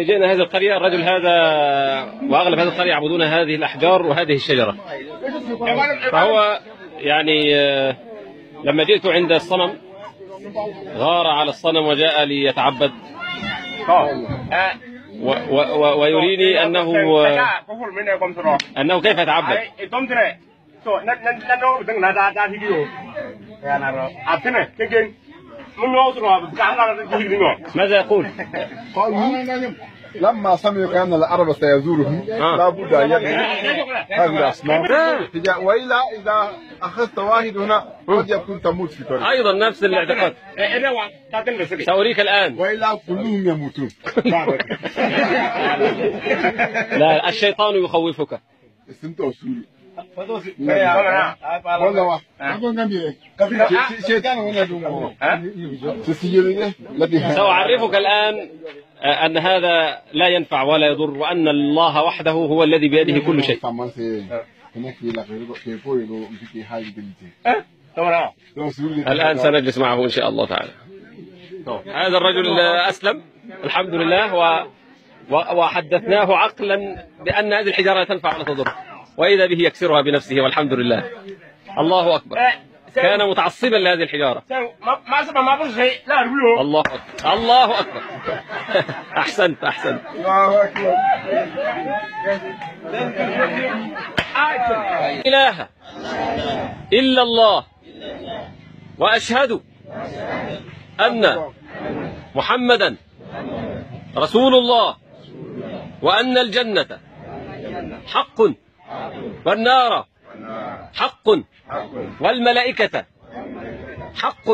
جئنا هذه القرية، الرجل هذا وأغلب هذه القرية يعبدون هذه الأحجار وهذه الشجرة. فهو يعني لما جئت عند الصنم غار على الصنم وجاء ليتعبد، ويريني أنه كيف يتعبد. ماذا يقول؟ لما سمعوا كأن العرب سيزورهم لا بد أن يبني هذه الأصنام، وإلا إذا أخذت واحد هنا قد يكون تموت في طريق. أيضا نفس الاعتقاد. سأريك الآن. وإلا كلهم يموتون. لا، الشيطان يخوفك. سأعرفك الآن أن هذا لا ينفع ولا يضر، وأن الله وحده هو الذي بيده كل شيء. الآن سنجلس معه إن شاء الله تعالى. هذا الرجل أسلم الحمد لله، وحدثناه عقلا بأن هذه الحجارة لا تنفع ولا تضر، وإذا به يكسرها بنفسه والحمد لله. الله أكبر. كان متعصبا لهذه الحجارة. الله أكبر، الله أكبر. أحسنت أحسنت. لا إله إلا الله، وأشهد أن محمدا رسول الله، وأن الجنة حق والنار حق والملائكة حق